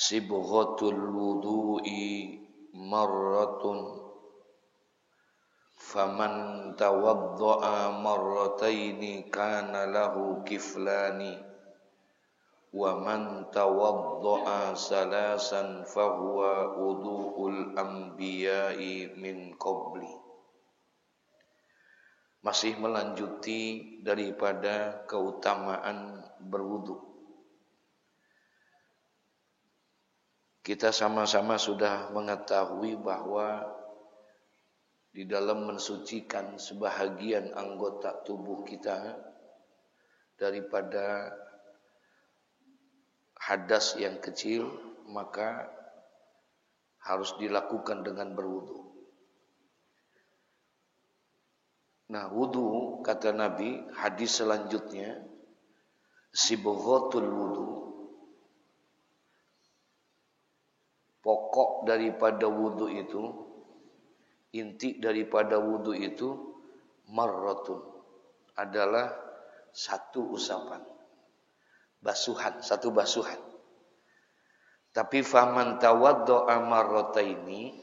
Sibghatul wudu'i marratun faman tawadda'a marrataini kana lahu kiflani wa man tawadda'a salasan fahuwa wudu'ul anbiya'i min qabli. Masih melanjuti daripada keutamaan berwudu. Kita sama-sama sudah mengetahui bahwa di dalam mensucikan sebahagian anggota tubuh kita daripada hadas yang kecil, maka harus dilakukan dengan berwudu. Nah, wudu kata Nabi, hadis selanjutnya, sibghatul wudu, pokok daripada wudu itu, inti daripada wudu itu, marratun, adalah satu usapan, basuhan, satu basuhan. Tapi faman tawadda'a marrataini,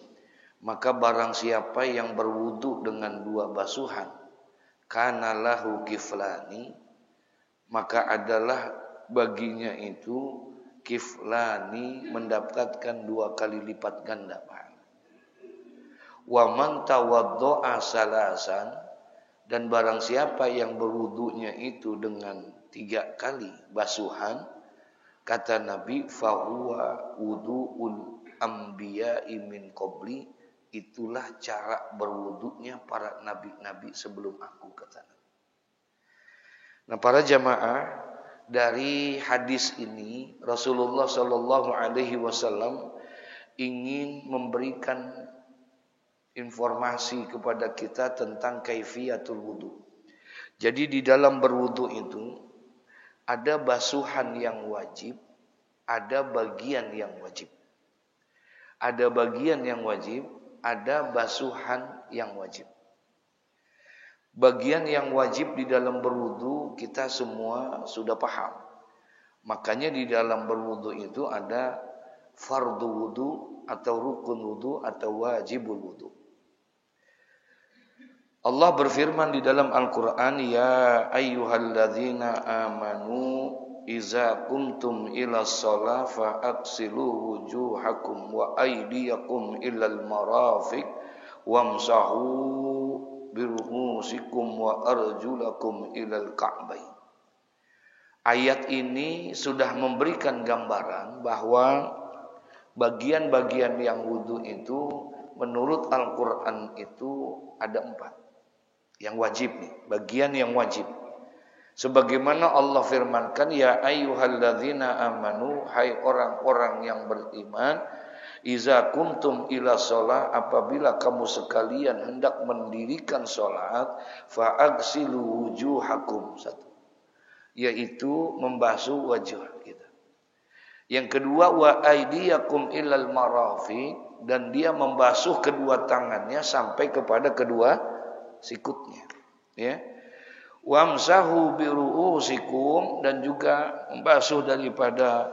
maka barang siapa yang berwudu dengan dua basuhan, kana lahu kiflani, maka adalah baginya itu kiflani, mendapatkan dua kali lipat ganda pahala. Wa man tawadda'a salasan, dan barang siapa yang berwudunya itu dengan 3 kali basuhan, kata Nabi, fahuwa wudu'ul anbiya'i min qabli, itulah cara berwudunya para nabi-nabi sebelum aku, kata Nabi. Nah, para jamaah, dari hadis ini Rasulullah Shallallahu Alaihi Wasallam ingin memberikan informasi kepada kita tentang kaifiyatul wudu. Jadi di dalam berwudu itu ada basuhan yang wajib, ada bagian yang wajib. Ada bagian yang wajib, ada basuhan yang wajib. Bagian yang wajib di dalam berwudu kita semua sudah paham. Makanya di dalam berwudu itu ada fardu wudu atau rukun wudu atau wajibul wudu. Allah berfirman di dalam Al-Quran, ya ayyuhalladzina amanu iza kumtum ila shalah fa'aksilu wujuhakum wa aydiyakum ilal marafiq wamsahu biru'usikum wa arjulakum ilal ka'bain. Ayat ini sudah memberikan gambaran bahwa bagian-bagian yang wudu itu menurut Al-Quran itu ada 4 yang wajib nih, bagian yang wajib. Sebagaimana Allah firmankan, ya ayyuhalladzina amanu, hai orang-orang yang beriman, iza kuntum ila sholah, apabila kamu sekalian hendak mendirikan sholat, fa'aksilu wujuhakum, satu, yaitu membasuh wajah kita. Yang kedua, wa aydiyakum ilal marafiq, dan dia membasuh kedua tangannya sampai kepada kedua sikutnya, ya. Wamsahu biru'usikum, dan juga membasuh daripada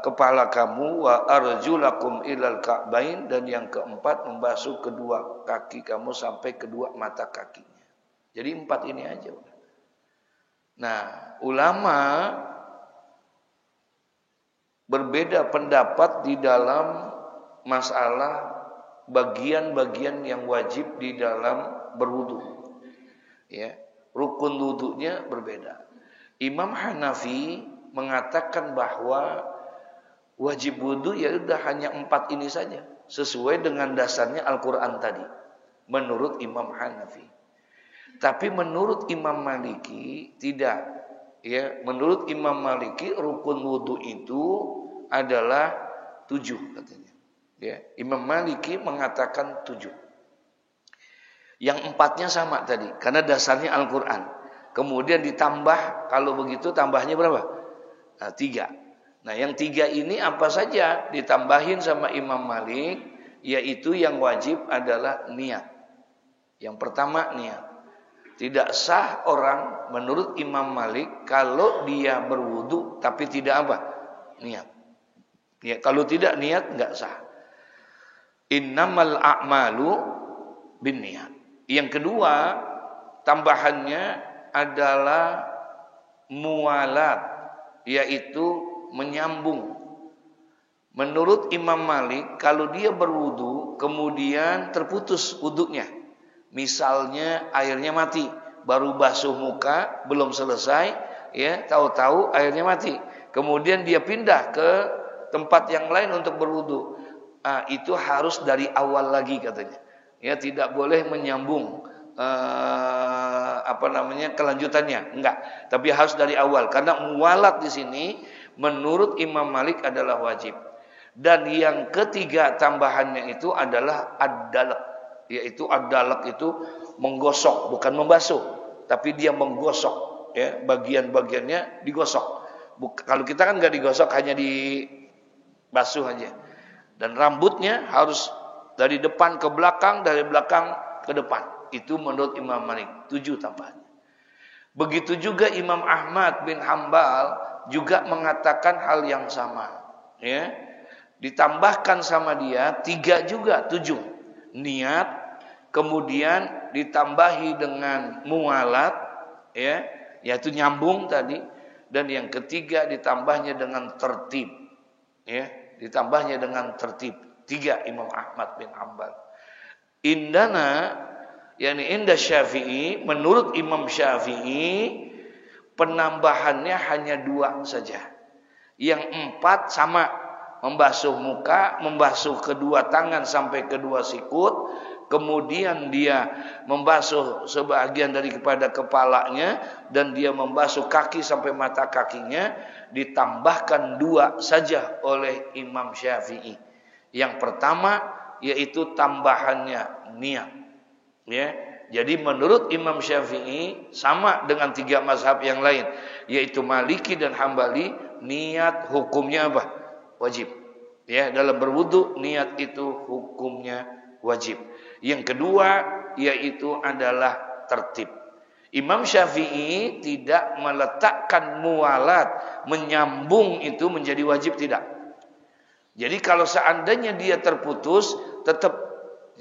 kepala kamu, wa arjulakum ilal ka'bain, dan yang keempat membasuh kedua kaki kamu sampai kedua mata kakinya. Jadi 4 ini aja. Nah, ulama berbeda pendapat di dalam masalah bagian-bagian yang wajib di dalam berwudu. Ya, rukun wudunya berbeda. Imam Hanafi mengatakan bahwa wajib wudu ya udah hanya 4 ini saja, sesuai dengan dasarnya Al-Quran tadi, menurut Imam Hanafi. Tapi menurut Imam Maliki tidak, ya. Menurut Imam Maliki rukun wudu itu adalah 7 katanya, ya. Imam Maliki mengatakan 7. Yang 4-nya sama tadi, karena dasarnya Al-Quran. Kemudian ditambah, kalau begitu tambahnya berapa? 3. Nah, yang 3 ini apa saja ditambahin sama Imam Malik, yaitu yang wajib adalah niat. Yang pertama niat. Tidak sah orang menurut Imam Malik kalau dia berwudu tapi tidak apa? Niat. Ya, kalau tidak niat enggak sah. Innamal a'malu binniyat. Yang kedua, tambahannya adalah muwalat, yaitu menyambung. Menurut Imam Malik, kalau dia berwudu kemudian terputus wudunya, misalnya airnya mati, baru basuh muka belum selesai, ya tahu-tahu airnya mati, kemudian dia pindah ke tempat yang lain untuk berwudu, itu harus dari awal lagi katanya. Ya, tidak boleh menyambung kelanjutannya, enggak, tapi harus dari awal karena muwalat di sini menurut Imam Malik adalah wajib. Dan yang ketiga tambahannya itu adalah ad-dalq, yaitu ad-dalq itu menggosok, bukan membasuh, tapi dia menggosok, ya, bagian-bagiannya digosok. Kalau kita kan enggak digosok, hanya dibasuh aja. Dan rambutnya harus dari depan ke belakang, dari belakang ke depan. Itu menurut Imam Malik, 7 tambahannya. Begitu juga Imam Ahmad bin Hambal juga mengatakan hal yang sama, ya. Ditambahkan sama dia 3 juga, 7. Niat, kemudian ditambahi dengan muwalat, ya, yaitu nyambung tadi, dan yang ketiga ditambahnya dengan tertib, ya, ditambahnya dengan tertib. 3 Imam Ahmad bin Hambal. Indana, yakni inda Syafi'i, menurut Imam Syafi'i penambahannya hanya 2 saja. Yang 4 sama, membasuh muka, membasuh kedua tangan sampai kedua sikut, kemudian dia membasuh sebagian dari kepada kepalanya, dan dia membasuh kaki sampai mata kakinya. Ditambahkan 2 saja oleh Imam Syafi'i. Yang pertama yaitu tambahannya niat, ya. Jadi menurut Imam Syafi'i sama dengan 3 mazhab yang lain, yaitu Maliki dan Hambali, niat hukumnya apa? Wajib. Ya, dalam berwudu niat itu hukumnya wajib. Yang kedua yaitu adalah tertib. Imam Syafi'i tidak meletakkan muwalat, menyambung itu menjadi wajib, tidak. Jadi kalau seandainya dia terputus, tetap,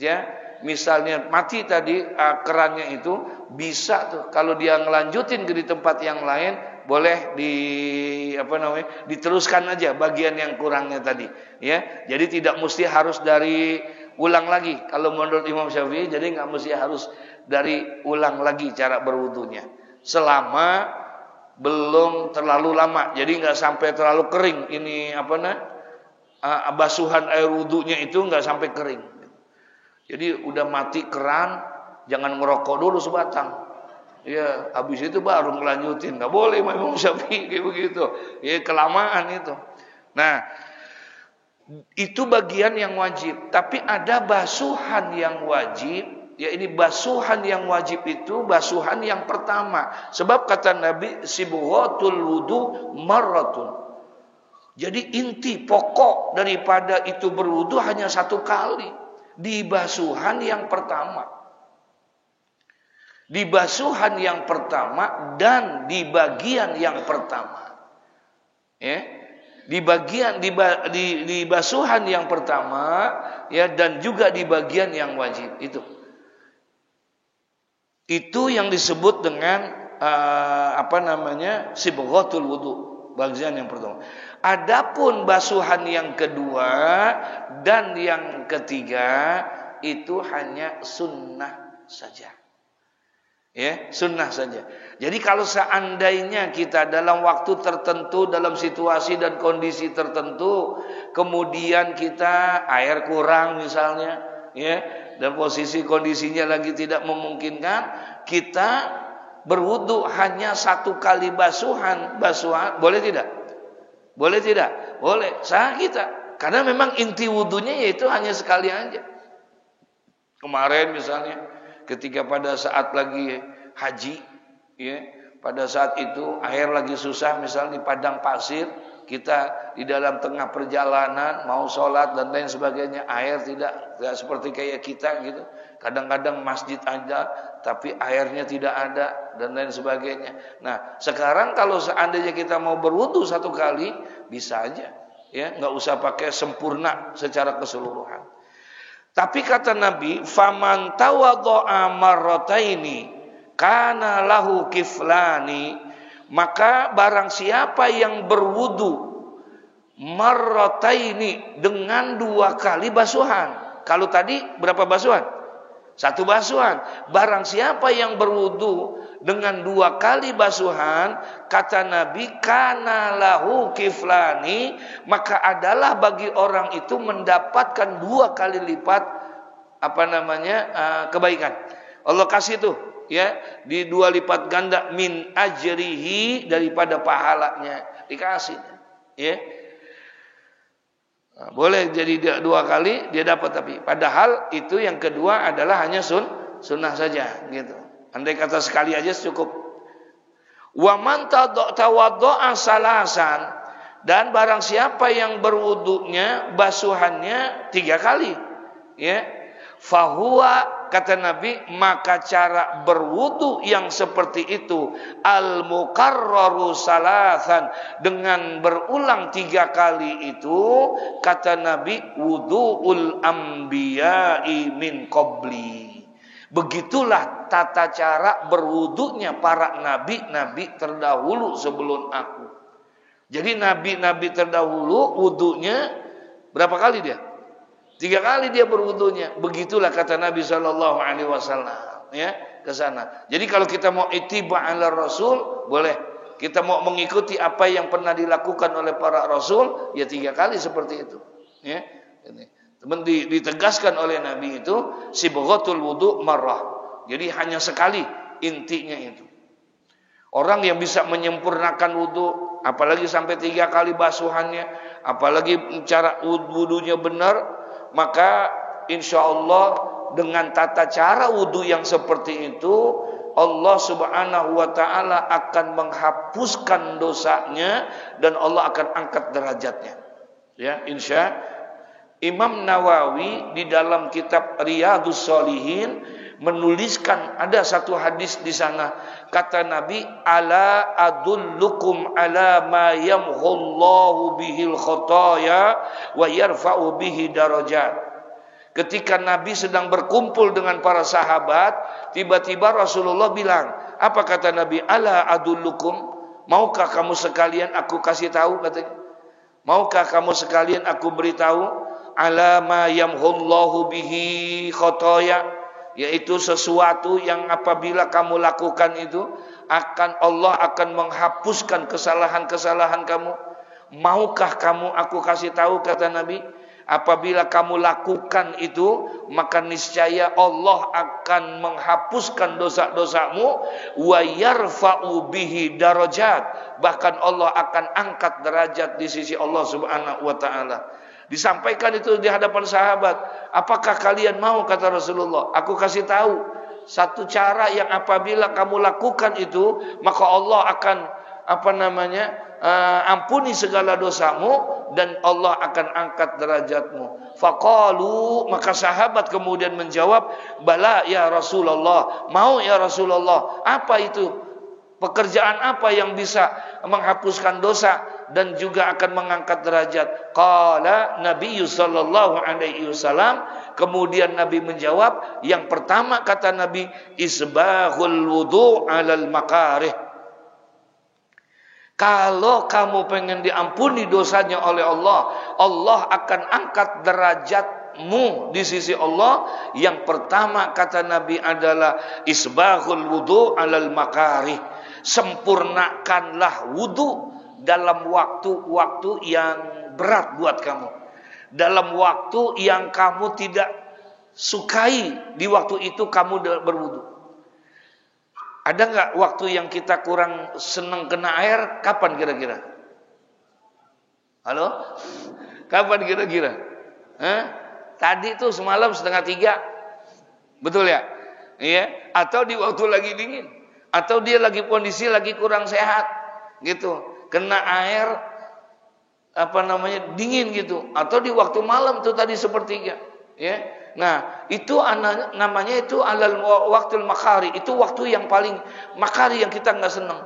ya, misalnya mati tadi kerannya itu, bisa tuh kalau dia ngelanjutin ke di tempat yang lain, boleh diteruskan aja bagian yang kurangnya tadi, ya. Jadi tidak mesti harus dari ulang lagi. Kalau menurut Imam Syafi'i, jadi nggak mesti harus dari ulang lagi cara berwudunya, selama belum terlalu lama. Jadi nggak sampai terlalu kering ini basuhan air wudunya itu nggak sampai kering. Jadi udah mati keran, jangan ngerokok dulu sebatang. Ya, habis itu baru ngelanjutin. Nggak boleh Imam Syafi'i kayak begitu. Ya, kelamaan itu. Nah, itu bagian yang wajib. Tapi ada basuhan yang wajib. Ya, ini basuhan yang wajib itu basuhan yang pertama. Sebab kata Nabi, sibghatul wudu marratun. Jadi inti pokok daripada itu berwudu hanya 1 kali. Di basuhan yang pertama. Di basuhan yang pertama dan di bagian yang pertama, ya, di basuhan yang pertama, ya, dan juga di bagian yang wajib itu yang disebut dengan sibghatul wudu, bagian yang pertama. Adapun basuhan yang kedua dan yang ketiga itu hanya sunnah saja. Ya, sunnah saja. Jadi kalau seandainya kita dalam waktu tertentu, dalam situasi dan kondisi tertentu, kemudian kita air kurang misalnya, ya, dan posisi kondisinya lagi tidak memungkinkan, kita berwudu hanya 1 kali basuhan, boleh tidak? Boleh tidak? Boleh, sah kita. Karena memang inti wudunya yaitu hanya sekali aja. Kemarin misalnya, ketika pada saat lagi haji, ya, pada saat itu air lagi susah, misalnya di padang pasir, kita di dalam tengah perjalanan mau sholat dan lain sebagainya, air tidak seperti kayak kita gitu. Kadang-kadang masjid ada tapi airnya tidak ada dan lain sebagainya. Nah, sekarang kalau seandainya kita mau berwudu 1 kali, bisa aja. Ya, nggak usah pakai sempurna secara keseluruhan. Tapi kata Nabi, faman tawaddo'a marrataini kana lahu kiflani, maka barang siapa yang berwudu marrataini dengan 2 kali basuhan. Kalau tadi berapa basuhan? 1 basuhan. Barang siapa yang berwudu dengan 2 kali basuhan, kata Nabi, kana lahu kiflani, maka adalah bagi orang itu mendapatkan 2 kali lipat kebaikan. Allah kasih tuh ya di 2 lipat ganda min ajrihi, daripada pahalanya dikasih ya. Nah, boleh jadi 2 kali dia dapat, tapi padahal itu yang kedua adalah hanya sunnah saja gitu. Andai kata sekali aja cukup. Wa man tawaddo'a salasan, dan barang siapa yang berwudunya basuhannya 3 kali ya, fahuwa, kata Nabi, maka cara berwudu yang seperti itu al-mukarraru salasan, dengan berulang 3 kali itu, kata Nabi, wudu'ul anbiya'i min qabli. Begitulah tata cara berwudunya para nabi-nabi terdahulu sebelum aku. Jadi nabi-nabi terdahulu wudunya berapa kali dia? 3 kali dia berwudunya. Begitulah kata Nabi sallallahu alaihi wasallam ya, ke sana. Jadi kalau kita mau ittiba' ala Rasul, boleh. Kita mau mengikuti apa yang pernah dilakukan oleh para rasul, ya 3 kali seperti itu. Ya. Teman ditegaskan oleh Nabi itu sibghatul wudu marrah. Jadi hanya sekali, intinya itu. Orang yang bisa menyempurnakan wudu, apalagi sampai 3 kali basuhannya, apalagi cara wudunya benar, maka insya Allah dengan tata cara wudu yang seperti itu, Allah subhanahu wa ta'ala akan menghapuskan dosanya dan Allah akan angkat derajatnya. Ya, insya. Imam Nawawi di dalam kitab Riyadhus Shalihin menuliskan ada satu hadis di sana, kata Nabi, ala adullukum ala ma yamhullahu bihil khotaya wa yarfa'u bihi darajat. Ketika Nabi sedang berkumpul dengan para sahabat, tiba-tiba Rasulullah bilang, apa kata Nabi? Ala adullukum, maukah kamu sekalian aku kasih tahu, katanya. Maukah kamu sekalian aku beritahu ala ma yamhullahu bihi khotaya, yaitu sesuatu yang apabila kamu lakukan itu Allah akan menghapuskan kesalahan-kesalahan kamu. Maukah kamu aku kasih tahu, kata Nabi, apabila kamu lakukan itu maka niscaya Allah akan menghapuskan dosa-dosamu, wa yarfa'u bihi darajat, bahkan Allah akan angkat derajat di sisi Allah subhanahu wa ta'ala. Disampaikan itu di hadapan sahabat. Apakah kalian mau, kata Rasulullah, aku kasih tahu satu cara yang apabila kamu lakukan itu maka Allah akan ampuni segala dosamu dan Allah akan angkat derajatmu. Faqalu, maka sahabat kemudian menjawab, bala ya Rasulullah, mau ya Rasulullah. Apa itu? Pekerjaan apa yang bisa menghapuskan dosa dan juga akan mengangkat derajat? Qala Nabi sallallahu alaihi wasallam, kemudian Nabi menjawab, yang pertama kata Nabi, isbahul wudu 'alal makarih. Kalau kamu pengen diampuni dosanya oleh Allah, Allah akan angkat derajatmu di sisi Allah. Yang pertama kata Nabi adalah isbahul wudu 'alal makarih. Sempurnakanlah wudu dalam waktu-waktu yang berat buat kamu, dalam waktu yang kamu tidak sukai, di waktu itu kamu berwudu. Ada nggak waktu yang kita kurang senang kena air? Kapan kira-kira? Halo? Kapan kira-kira? Tadi tuh semalam 2:30, betul ya? Iya. Atau di waktu lagi dingin, atau dia lagi kondisi lagi kurang sehat, gitu. Kena air dingin gitu, atau di waktu malam tuh tadi 1/3 ya. Nah, itu namanya itu alal waktul makari, itu waktu yang paling makari yang kita nggak senang.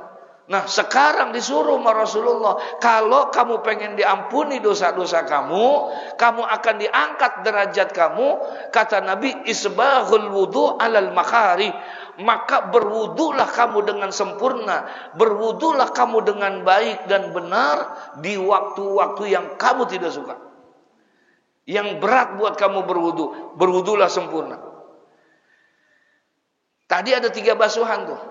Nah sekarang disuruh sama Rasulullah, kalau kamu pengen diampuni dosa-dosa kamu, kamu akan diangkat derajat kamu. Kata Nabi, isbahul wudu alal makari. Maka berwudulah kamu dengan sempurna, berwudulah kamu dengan baik dan benar di waktu-waktu yang kamu tidak suka. Yang berat buat kamu berwudu, berwudulah sempurna. Tadi ada 3 basuhan tuh.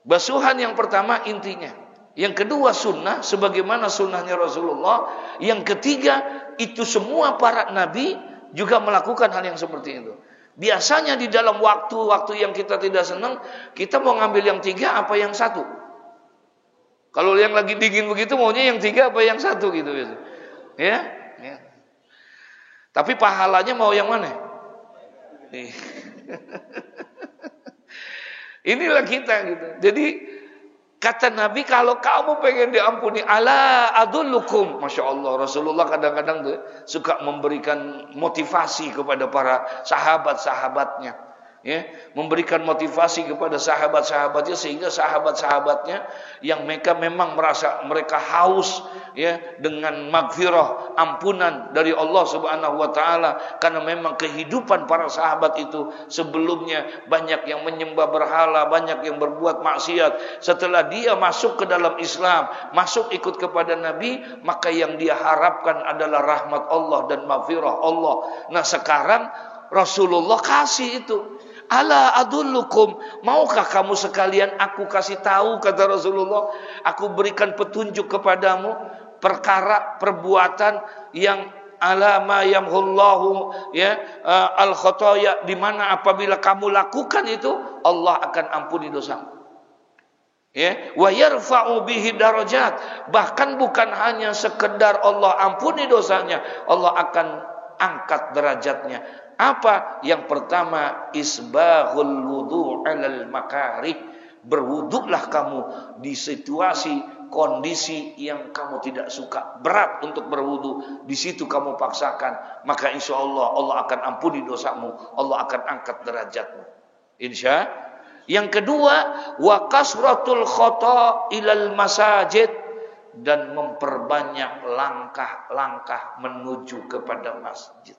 Basuhan yang pertama intinya. Yang kedua sunnah, sebagaimana sunnahnya Rasulullah. Yang ketiga, itu semua para nabi juga melakukan hal yang seperti itu. Biasanya di dalam waktu-waktu yang kita tidak senang, kita mau ngambil yang 3 apa yang 1? Kalau yang lagi dingin begitu, maunya yang 3 apa yang 1 gitu. Ya? Ya. Tapi pahalanya mau yang mana? Inilah kita gitu. Jadi kata Nabi, kalau kamu pengen diampuni, ala adullukum. Masya Allah, Rasulullah kadang-kadang tuh suka memberikan motivasi kepada para sahabat-sahabatnya. Ya, memberikan motivasi kepada sahabat-sahabatnya, sehingga sahabat-sahabatnya yang mereka memang merasa mereka haus ya dengan magfirah, ampunan dari Allah Subhanahu wa taala, karena memang kehidupan para sahabat itu sebelumnya banyak yang menyembah berhala, banyak yang berbuat maksiat. Setelah dia masuk ke dalam Islam, masuk ikut kepada Nabi, maka yang dia harapkan adalah rahmat Allah dan magfirah Allah. Nah, sekarang Rasulullah kasih itu. Ala adullukum, maukah kamu sekalian aku kasih tahu, kata Rasulullah, aku berikan petunjuk kepadamu perkara perbuatan yang ala ma yamhullahu ya al khotoya, di mana apabila kamu lakukan itu Allah akan ampuni dosamu. Ya, wa yarfa'u bihi darajat, bahkan bukan hanya sekedar Allah ampuni dosanya, Allah akan angkat derajatnya. Apa? Yang pertama, isbahul wudu' alal makarih. Berwuduklah kamu di situasi, kondisi yang kamu tidak suka, berat untuk berwudu, di situ kamu paksakan, maka insya Allah Allah akan ampuni dosamu, Allah akan angkat derajatmu. Insya. Yang kedua, wa kasratul khata ilal masajid, dan memperbanyak langkah-langkah menuju kepada masjid.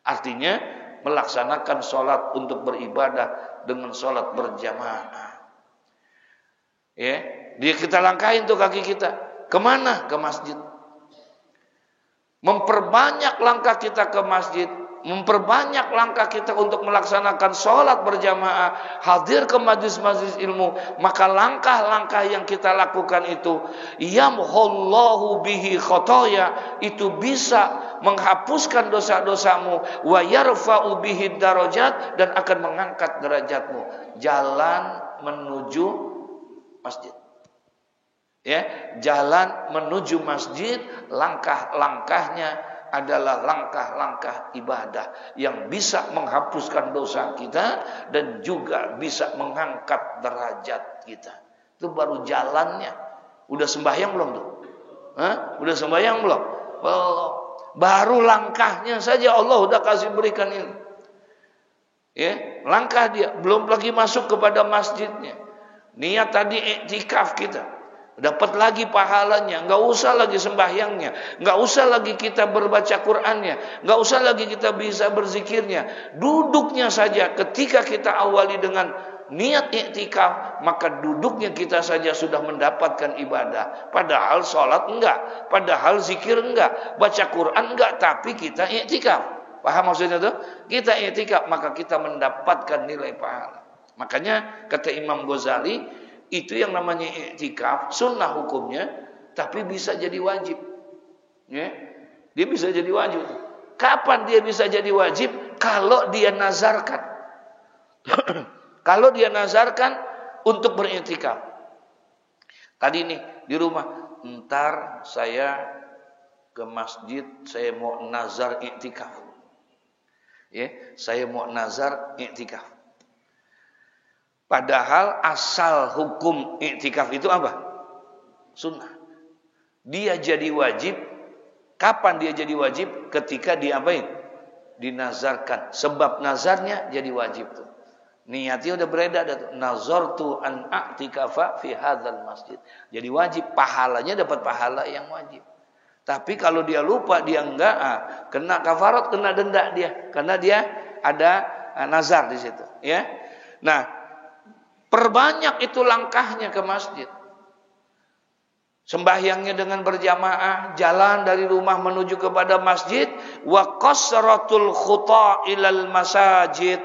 Artinya melaksanakan sholat untuk beribadah dengan sholat berjamaah. Ya, dia kita langkahin tuh kaki kita. Kemana? Ke masjid. Memperbanyak langkah kita ke masjid, memperbanyak langkah kita untuk melaksanakan sholat berjamaah, hadir ke majlis-majlis ilmu. Maka langkah-langkah yang kita lakukan itu, yamhullahu bihi khotoya, itu bisa menghapuskan dosa-dosamu, wa yarfa'u bihi darajat, dan akan mengangkat derajatmu. Jalan menuju masjid. Ya, jalan menuju masjid, langkah-langkahnya adalah langkah-langkah ibadah yang bisa menghapuskan dosa kita dan juga bisa mengangkat derajat kita. Itu baru jalannya. Udah sembahyang belum tuh? Udah sembahyang belum? Belum. Baru langkahnya saja Allah udah kasih berikan ini. Ya, langkah dia, belum lagi masuk kepada masjidnya. Niat tadi iktikaf kita, dapat lagi pahalanya, nggak usah lagi sembahyangnya, nggak usah lagi kita berbaca Qur'annya, nggak usah lagi kita bisa berzikirnya. Duduknya saja ketika kita awali dengan niat iktikaf, maka duduknya kita saja sudah mendapatkan ibadah. Padahal sholat enggak, padahal zikir enggak, baca Quran enggak, tapi kita iktikaf. Paham maksudnya tuh? Kita iktikaf, maka kita mendapatkan nilai pahala. Makanya kata Imam Ghazali, itu yang namanya iktikaf, sunnah hukumnya, tapi bisa jadi wajib. Ya, dia bisa jadi wajib. Kapan dia bisa jadi wajib? Kalau dia nazarkan. Kalau dia nazarkan untuk beriktikaf. Tadi nih di rumah, ntar saya ke masjid, saya mau nazar iktikaf. Ya, saya mau nazar iktikaf. Padahal asal hukum iktikaf itu apa? Sunnah. Dia jadi wajib. Kapan dia jadi wajib? Ketika diapain? Dinazarkan. Sebab nazarnya jadi wajib tuh. Niatnya udah beredar dah tuh. Nazartu an a'tikafa fi hadzal masjid. Jadi wajib, pahalanya dapat pahala yang wajib. Tapi kalau dia lupa, dia enggak, kena kafarat, kena denda dia, karena dia ada nazar di situ, ya. Nah, perbanyak itu langkahnya ke masjid. Sembahyangnya dengan berjamaah, jalan dari rumah menuju kepada masjid, wa qasratul khuta ilal masajid.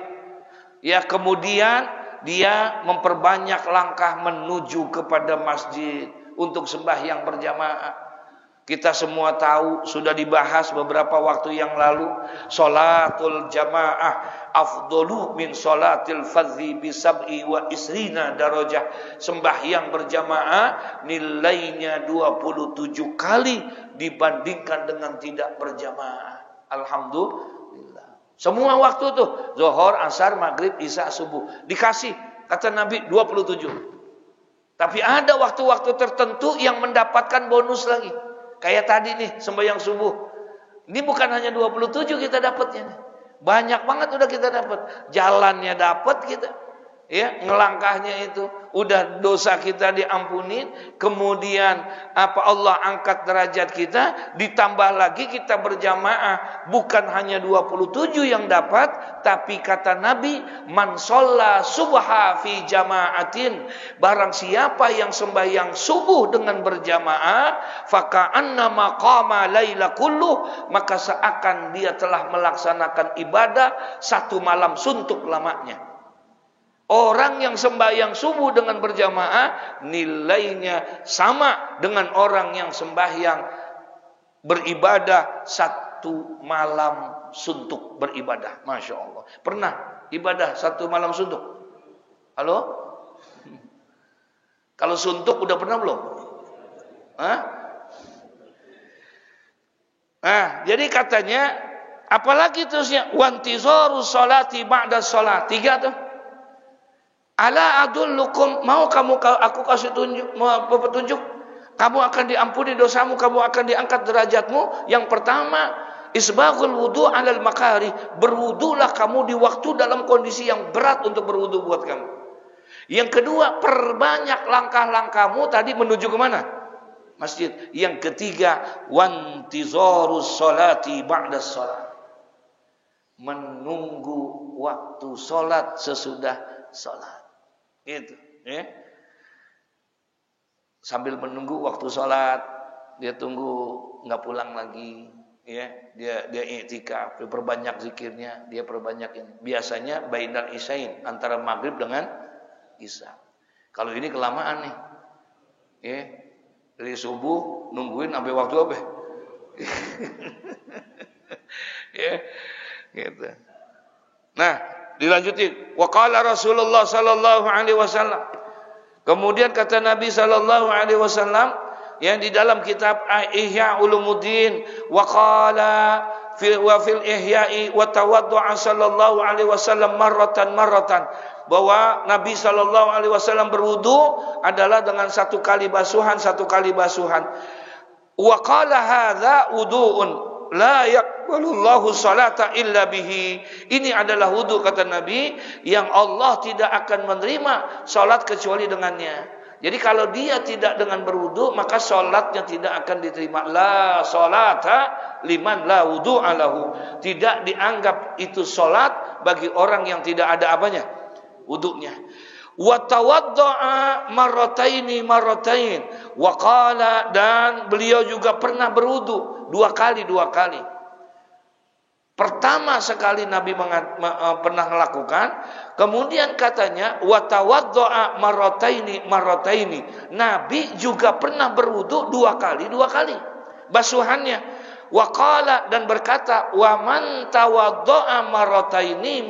Ya, kemudian dia memperbanyak langkah menuju kepada masjid untuk sembahyang berjamaah. Kita semua tahu, sudah dibahas beberapa waktu yang lalu, salatul jamaah afdalu min salatil fardhi bi sab'i wa isrina darajah. Sembahyang berjamaah nilainya 27 kali dibandingkan dengan tidak berjamaah. Alhamdulillah. Semua waktu tuh, zuhur, asar, maghrib, isya, subuh, dikasih, kata Nabi, 27. Tapi ada waktu-waktu tertentu yang mendapatkan bonus lagi. Kayak tadi nih, sembahyang subuh. Ini bukan hanya 27 kita dapatnya nih. Banyak banget udah kita dapat. Jalannya dapat kita. Ya, ngelangkahnya itu udah dosa kita diampuni, kemudian Allah angkat derajat kita, ditambah lagi kita berjamaah, bukan hanya 27 yang dapat, tapi kata Nabi, man shalla subha fi jama'atin, barang siapa yang sembahyang subuh dengan berjamaah, faka'anna maqama laila kulluh, maka seakan dia telah melaksanakan ibadah satu malam suntuk lamanya. Orang yang sembahyang subuh dengan berjamaah nilainya sama dengan orang yang sembahyang beribadah satu malam suntuk beribadah. Masya Allah. Pernah ibadah satu malam suntuk? Halo? Kalau suntuk udah pernah belum? Jadi katanya, apalagi terusnya, wantizaru sholati ba'da sholat. 3 tuh. Ala adullukum, mau aku kasih petunjuk, kamu akan diampuni dosamu, kamu akan diangkat derajatmu. Yang pertama, isbaghul wudu 'alal makari, berwudulah kamu di waktu dalam kondisi yang berat untuk berwudu buat kamu. Yang kedua, perbanyak langkah-langkahmu tadi menuju ke mana? Masjid. Yang ketiga, wantizarus sholati ba'da sholat, menunggu waktu sholat sesudah sholat. Itu, ya. Sambil menunggu waktu sholat, dia tunggu nggak pulang lagi, ya. Dia i'tikaf, dia perbanyak zikirnya, dia perbanyak ini. Biasanya bainal isyain, antara maghrib dengan isya. Kalau ini kelamaan nih, ya. Dari subuh nungguin sampai waktu apa? Ya, gitu. Nah, dilanjutin, wa qala Rasulullah sallallahu alaihi wasallam. Kemudian kata Nabi sallallahu alaihi wasallam yang di dalam kitab Ihya Ulumuddin, wa qala fil ihya'i wa tawaddu'a sallallahu alaihi wasallam marratan, bahwa Nabi sallallahu alaihi wasallam berwudu adalah dengan satu kali basuhan. Wa qala hadza wudu'un la yaqbalullahu salata illa bihi. Ini adalah wudu, kata Nabi, yang Allah tidak akan menerima salat kecuali dengannya. Jadi kalau dia tidak dengan berwudu, maka salatnya tidak akan diterima. La salata liman la wudu'a lahu. Tidak dianggap itu salat bagi orang yang tidak ada apanya? Wudunya. Wa tawadda'a marrataini. Wa qala, dan beliau juga pernah berwudu dua kali. Pertama sekali Nabi pernah melakukan, kemudian katanya wa tawadda'a marrataini. Nabi juga pernah berwudu dua kali basuhannya. Wa qala, dan berkata, wa man tawadda'a marrataini,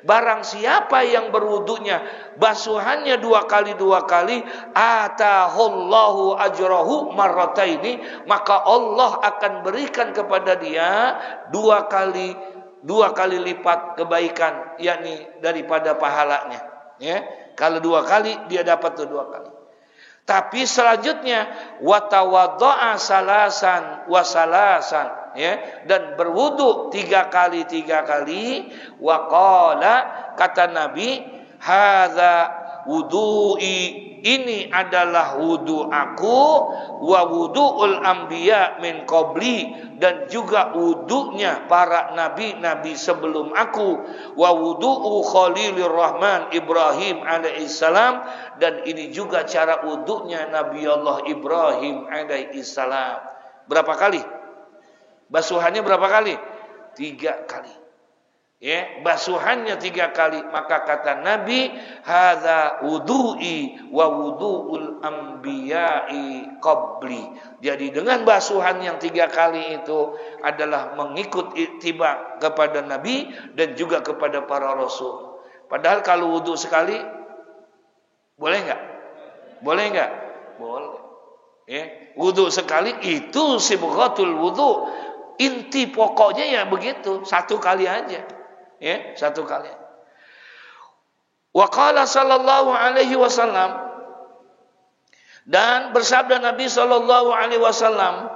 barang siapa yang berwudunya basuhannya dua kali, atahullahu ajrahu marrataini, maka Allah akan berikan kepada dia dua kali lipat kebaikan, yakni daripada pahalanya, ya. Kalau dua kali dia dapat tuh dua kali. Tapi selanjutnya wa tawadda'a salasan wa salasan. ya, dan berwudu 3 kali. Wa qala, kata Nabi, hadza wudu'i, ini adalah wudu aku, wa wudu'ul anbiya min qabli, dan juga wudunya para nabi-nabi sebelum aku, wa wudu'u Khalilur Rahman Ibrahim alaihissalam, dan ini juga cara wudunya Nabi Allah Ibrahim alaihissalam. Berapa kali? Basuhannya berapa kali? 3 kali. Ya, basuhannya 3 kali. Maka kata Nabi, hadza wudu'i wa wudu'ul anbiya'i qabli. Jadi dengan basuhan yang 3 kali itu adalah mengikut ittiba kepada Nabi dan juga kepada para rasul. Padahal kalau wudu sekali boleh enggak? Boleh enggak? Boleh. Ya, wudu sekali itu sibghatul wudu. Inti pokoknya ya begitu, 1 kali aja. Ya, 1 kali. Wa qala sallallahu alaihi wasallam, dan bersabda Nabi sallallahu alaihi wasallam,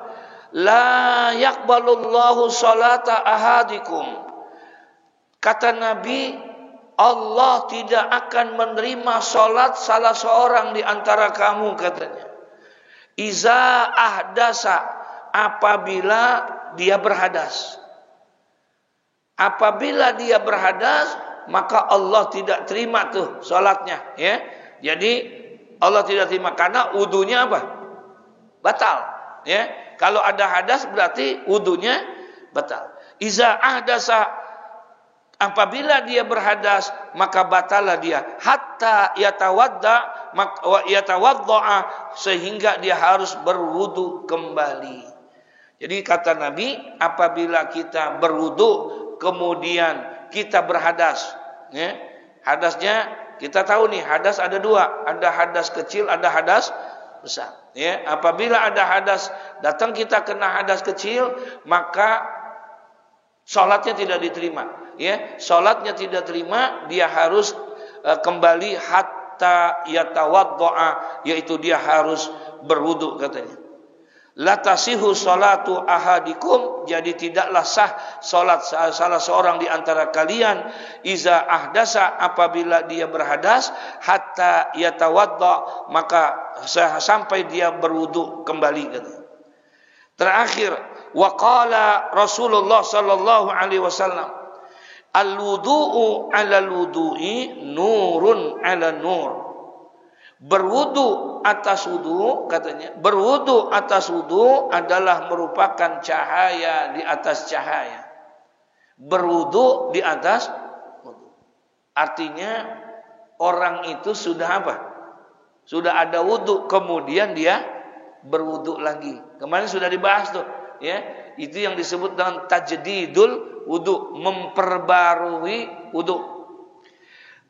la yaqbalullahu salata ahadikum. Kata Nabi, Allah tidak akan menerima salat salah seorang di antara kamu, katanya. Iza ahdasa, apabila dia berhadas. Apabila dia berhadas, maka Allah tidak terima tuh salatnya, ya. Jadi Allah tidak terima karena wudunya apa? Batal, ya. Kalau ada hadas berarti wudunya batal. Iza ahdasa, apabila dia berhadas, maka batalah dia hatta yatawadda, sehingga dia harus berwudu kembali. Jadi kata Nabi, apabila kita berwudu kemudian kita berhadas, ya, hadasnya kita tahu nih, hadas ada 2, ada hadas kecil, ada hadas besar, ya. Apabila ada hadas datang, kita kena hadas kecil, maka salatnya tidak diterima, ya. Salatnya tidak terima, dia harus kembali hatta yatawadda, yaitu dia harus berwudu, katanya. La tasihu salatu ahadikum, jadi tidaklah sah salat salah seorang di antara kalian, iza ahdasa, apabila dia berhadas, hatta yatawadda, maka sampai dia berwudu kembali, katanya. Terakhir, wa qala Rasulullah sallallahu alaihi wasallam, al-wudu'u 'ala al-wudu'i nurun 'ala nur. Berwudu atas wudu, katanya, berwudu atas wudu adalah merupakan cahaya di atas cahaya. Berwudu di atas wudu. Artinya orang itu sudah apa? Sudah ada wudu, kemudian dia berwudu lagi. Kemarin sudah dibahas tuh, ya. Itu yang disebut dengan tajdidul wudu, memperbarui wudu.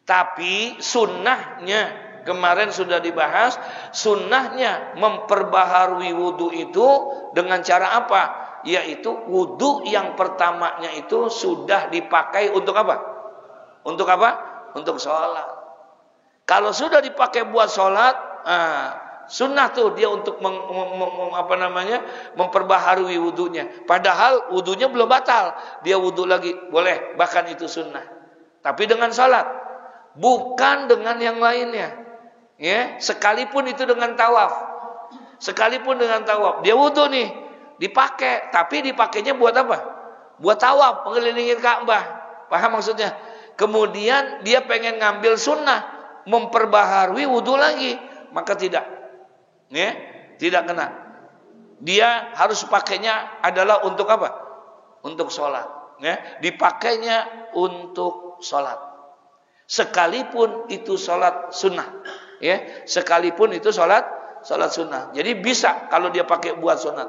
Tapi sunnahnya kemarin sudah dibahas, sunnahnya memperbaharui wudu itu dengan cara apa? Yaitu wudu yang pertamanya itu sudah dipakai untuk apa? Untuk apa? Untuk sholat. Kalau sudah dipakai buat sholat, sunnah tuh dia untuk memperbaharui wudunya. Padahal wudunya belum batal, dia wudu lagi, boleh, bahkan itu sunnah. Tapi dengan sholat, bukan dengan yang lainnya. Ya, sekalipun itu dengan tawaf. Sekalipun dengan tawaf. Dia wudu nih, dipakai, tapi dipakainya buat apa? Buat tawaf, mengelilingin Ka'bah. Paham maksudnya? Kemudian dia pengen ngambil sunnah, memperbaharui wudu lagi, maka tidak. Ya, tidak kena. Dia harus pakainya adalah untuk apa? Untuk sholat. Ya, dipakainya untuk sholat. Sekalipun itu sholat sunnah. Ya, sekalipun itu salat sunnah. Jadi bisa kalau dia pakai buat sunat.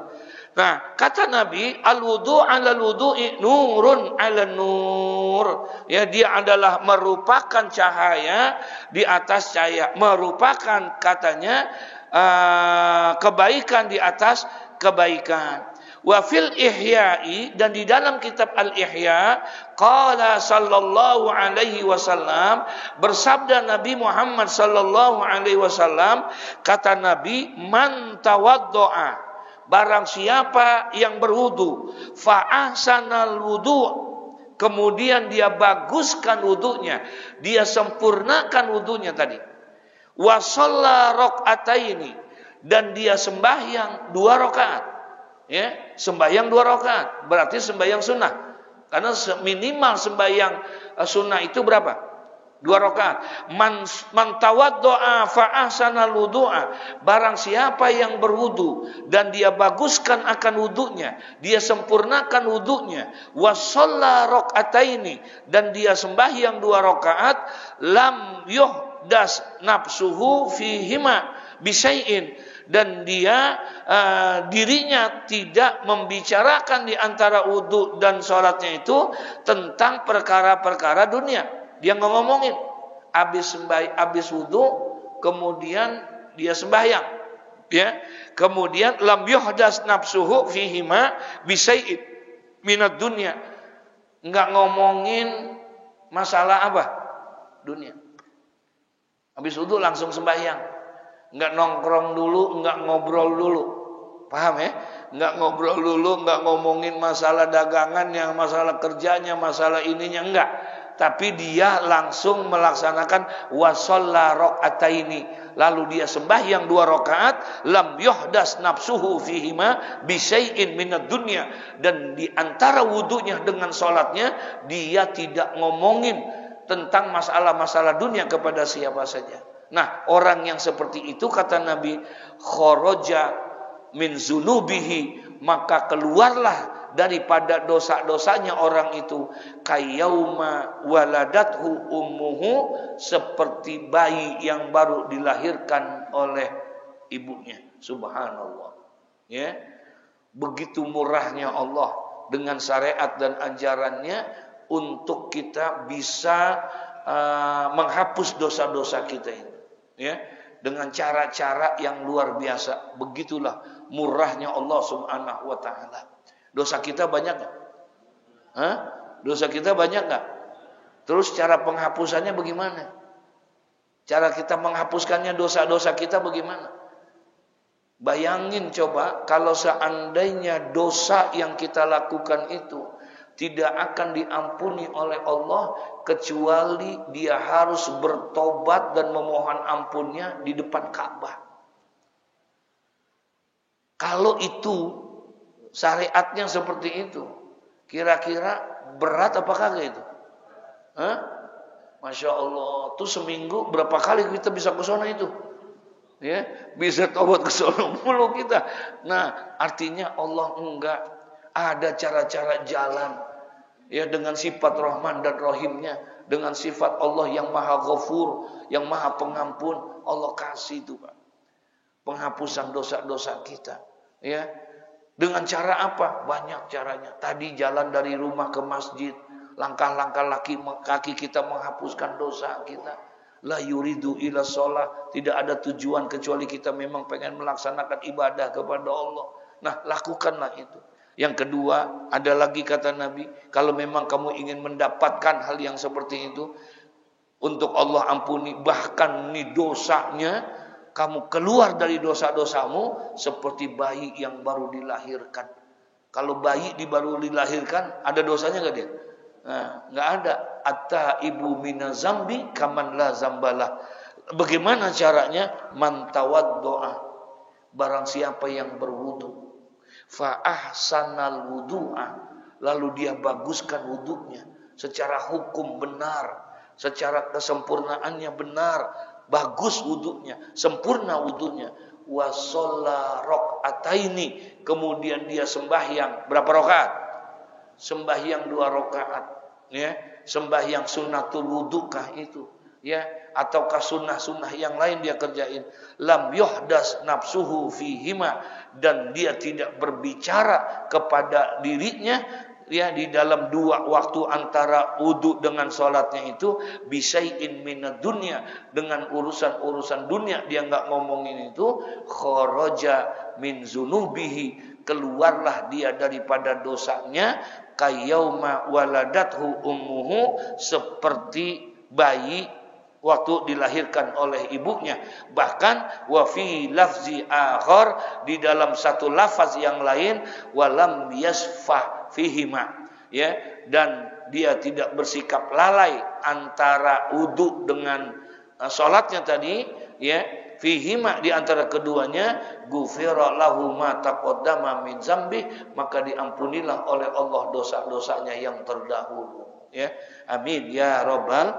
Nah, kata Nabi, al-wudu 'alal wudu'i nurun 'alan nur. Ya, dia adalah merupakan cahaya di atas cahaya, merupakan katanya kebaikan di atas kebaikan. Wa fil ihya'i, dan di dalam kitab al-ihya, qala sallallahu alaihi wasallam, bersabda Nabi Muhammad sallallahu alaihi wasallam, kata Nabi, man tawaddo'a, barang siapa yang berwudu fa ahsanal wudu, kemudian dia baguskan wudunya, dia sempurnakan wudunya tadi, wa shalla rakaataini, dan dia sembahyang 2 rakaat. Ya, sembahyang 2 rakaat berarti sembahyang sunnah. Karena minimal sembahyang sunnah itu berapa? 2 rakaat. Man tawaddoa fa ahsanal wudu'a, barang siapa yang berwudu dan dia baguskan akan wudunya, dia sempurnakan wudunya, wa shalla rakaataini, dan dia sembahyang 2 rakaat, lam yuhdas nafsuhu fihima bisyai'in, dan dia dirinya tidak membicarakan di antara wudu dan sholatnya itu tentang perkara-perkara dunia. Dia nggak ngomongin habis wudu kemudian dia sembahyang, ya, kemudian lam yuhdas nafsuhu fihima bisyai'in minad dunya, nggak ngomongin masalah apa dunia. Habis wudu langsung sembahyang, nggak nongkrong dulu, nggak ngobrol dulu, paham ya? Nggak ngobrol dulu, nggak ngomongin masalah dagangannya, masalah kerjanya, masalah ininya, enggak. Tapi dia langsung melaksanakan wa shalla rakaataini, lalu dia sembahyang 2 rakaat, lam yuhdas nafsuhu fihima bisyai'in minad dunya, dan di antara wudunya dengan salatnya dia tidak ngomongin tentang masalah-masalah dunia kepada siapa saja. Nah, orang yang seperti itu kata Nabi, kharaja min zunubihi, maka keluarlah daripada dosa-dosanya orang itu, kayyauma waladathu ummuhu, seperti bayi yang baru dilahirkan oleh ibunya. Subhanallah. Ya. Begitu murahnya Allah dengan syariat dan ajarannya untuk kita bisa menghapus dosa-dosa kita ini. Ya. Dengan cara-cara yang luar biasa. Begitulah murahnya Allah Subhanahu wa taala. Dosa kita banyak gak? Dosa kita banyak gak? Terus cara penghapusannya bagaimana? Cara kita menghapuskannya dosa-dosa kita bagaimana? Bayangin coba kalau seandainya dosa yang kita lakukan itu tidak akan diampuni oleh Allah kecuali dia harus bertobat dan memohon ampunnya di depan Ka'bah. Kalau itu syariatnya seperti itu, kira-kira berat apa kagak itu? Masya Allah, tuh seminggu berapa kali kita bisa ke sana itu? Ya, bisa tobat ke sana mulu kita. Nah, artinya Allah enggak ada cara-cara jalan, ya, dengan sifat Rahman dan Rahimnya, dengan sifat Allah yang Maha Ghafur, yang Maha Pengampun. Allah kasih itu, Pak, penghapusan dosa-dosa kita, ya. Dengan cara apa? Banyak caranya. Tadi jalan dari rumah ke masjid, langkah-langkah kaki kita menghapuskan dosa kita. La yuridu ila sholat, tidak ada tujuan kecuali kita memang pengen melaksanakan ibadah kepada Allah. Nah, lakukanlah itu. Yang kedua, ada lagi kata Nabi, kalau memang kamu ingin mendapatkan hal yang seperti itu, untuk Allah ampuni bahkan nih dosanya, kamu keluar dari dosa-dosamu seperti bayi yang baru dilahirkan. Kalau bayi baru dilahirkan, ada dosanya nggak dia? Nah, nggak ada. Atta ibu mina zambi kaman la zambalah. Bagaimana caranya? Man tawaddoa, barang siapa yang berwudu, fa ahsanal wudu'a, lalu dia baguskan wudunya secara hukum benar, secara kesempurnaannya benar, bagus wudunya, sempurna wudunya, wa shalla rakaataini, kemudian dia sembahyang berapa rakaat? Sembahyang 2 rakaat, ya. Sembahyang sunnatul wudukah itu, ya, ataukah sunnah-sunnah yang lain dia kerjain. Lam yuhdas nafsuhu fihima, dan dia tidak berbicara kepada dirinya, ya, di dalam 2 waktu antara wudu dengan sholatnya itu, bisyai'in minad dunya, dengan urusan-urusan dunia dia nggak ngomongin itu, kharaja min zunubihi, keluarlah dia daripada dosanya, kayyauma waladathu ummuhu, seperti bayi waktu dilahirkan oleh ibunya. Bahkan wa fi lafzi akhar, di dalam satu lafaz yang lain, walam yasfah fihima, ya, dan dia tidak bersikap lalai antara wudu dengan salatnya tadi, ya, fihima, di antara keduanya, ghufira lahu ma taqaddama min zambi, maka diampunilah oleh Allah dosa-dosanya yang terdahulu, ya. Amin ya rabbal